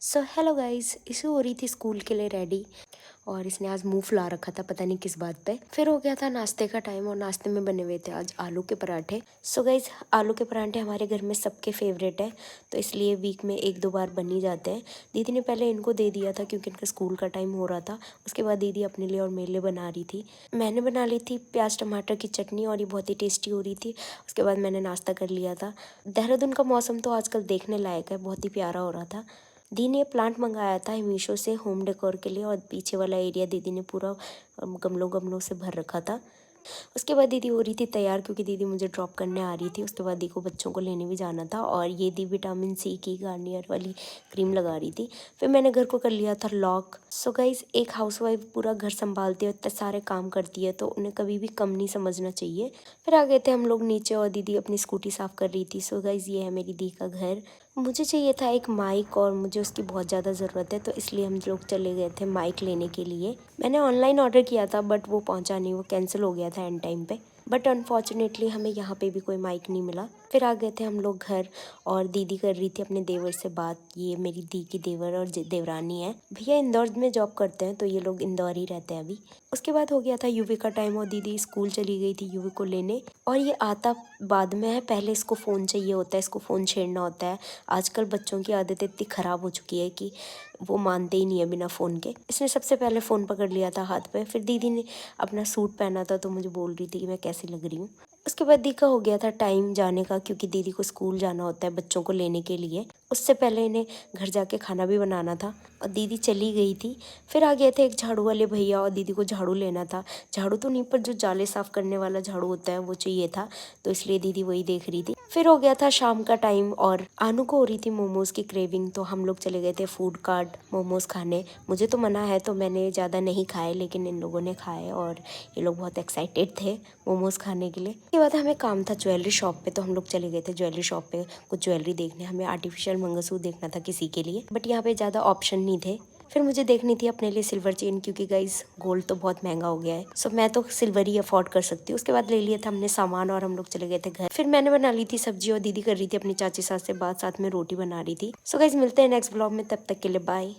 So hello guys, issue हो रही थी स्कूल के लिए रेडी। और इसने आज मुंह फुला रखा था, पता नहीं किस बात पे। फिर हो गया था नाश्ते का टाइम और नाश्ते में बने हुए थे आज आलू के पराठे। सो गाइस, आलू के पराठे हमारे घर में सबके फेवरेट है, तो इसलिए वीक में एक दो बार बन ही जाते हैं। दीदी ने पहले इनको दे दिया था क्योंकि इनका स्कूल का टाइम हो रहा था। उसके बाद दीदी अपने लिए और मेरे लिए बना रही थी। मैंने बना ली थी प्याज टमाटर की चटनी और ये बहुत ही टेस्टी हो रही थी। उसके बाद मैंने नाश्ता कर लिया था। देहरादून का मौसम तो आजकल देखने लायक है, बहुत ही प्यारा हो रहा था। दी ने प्लांट मंगाया था मीशो से होम डेकोर के लिए, और पीछे वाला एरिया दीदी ने पूरा गमलों गमलों से भर रखा था। उसके बाद दीदी हो रही थी तैयार क्योंकि दीदी मुझे ड्रॉप करने आ रही थी। उसके बाद दी को बच्चों को लेने भी जाना था, और ये दी विटामिन सी की गार्नियर वाली क्रीम लगा रही थी। फिर मैंने घर को कर लिया था लॉक। सो गाइज, एक हाउसवाइफ पूरा घर संभालती है, इतने सारे काम करती है, तो उन्हें कभी भी कम नहीं समझना चाहिए। फिर आ गए थे हम लोग नीचे और दीदी अपनी स्कूटी साफ़ कर रही थी। सो गाइज, ये है मेरी दी का घर। मुझे चाहिए था एक माइक और मुझे उसकी बहुत ज़्यादा ज़रूरत है, तो इसलिए हम लोग चले गए थे माइक लेने के लिए। मैंने ऑनलाइन ऑर्डर किया था बट वो पहुंचा नहीं, वो कैंसिल हो गया था एंड टाइम पे। बट अनफॉर्चुनेटली हमें यहाँ पे भी कोई माइक नहीं मिला। फिर आ गए थे हम लोग घर, और दीदी कर रही थी अपने देवर से बात। ये मेरी दी की देवर और देवरानी है। भैया इंदौर में जॉब करते हैं, तो ये लोग इंदौर ही रहते हैं अभी। उसके बाद हो गया था यूवी का टाइम और दीदी स्कूल चली गई थी यूवी को लेने। और ये आता बाद में है, पहले इसको फ़ोन चाहिए होता है, इसको फ़ोन छेड़ना होता है। आजकल बच्चों की आदत इतनी ख़राब हो चुकी है कि वो मानते ही नहीं है बिना फ़ोन के। इसने सबसे पहले फ़ोन पकड़ लिया था हाथ पे। फिर दीदी ने अपना सूट पहना था तो मुझे बोल रही थी कि मैं कैसी लग रही हूँ। उसके बाद दी का हो गया था टाइम जाने का, क्योंकि दीदी को स्कूल जाना होता है बच्चों को लेने के लिए। उससे पहले इन्हें घर जाके खाना भी बनाना था और दीदी चली गई थी। फिर आ गए थे एक झाड़ू वाले भैया और दीदी को झाड़ू लेना था। झाड़ू तो नहीं, पर जो जाले साफ़ करने वाला झाड़ू होता है वो चाहिए था, तो इसलिए दीदी वही देख रही थी। फिर हो गया था शाम का टाइम और आनू को हो रही थी मोमोज की क्रेविंग, तो हम लोग चले गए थे फूड कार्ट मोमोज खाने। मुझे तो मना है तो मैंने ज़्यादा नहीं खाए, लेकिन इन लोगों ने खाए और ये लोग बहुत एक्साइटेड थे मोमोज खाने के लिए। उसके बाद हमें काम था ज्वेलरी शॉप पे, तो हम लोग चले गए थे ज्वेलरी शॉप पे कुछ ज्वेलरी देखने। हमें आर्टिफिशियल मंगलसूत्र देखना था किसी के लिए, बट यहाँ पे ज़्यादा ऑप्शन नहीं थे। फिर मुझे देखनी थी अपने लिए सिल्वर चेन, क्योंकि गाइस गोल्ड तो बहुत महंगा हो गया है, सो मैं तो सिल्वर ही अफोर्ड कर सकती हूँ। उसके बाद ले लिया था हमने सामान और हम लोग चले गए थे घर। फिर मैंने बना ली थी सब्जी और दीदी कर रही थी अपनी चाची सास से बात, साथ में रोटी बना रही थी। सो गाइस, मिलते हैं नेक्स्ट ब्लॉग में, तब तक के लिए बाय।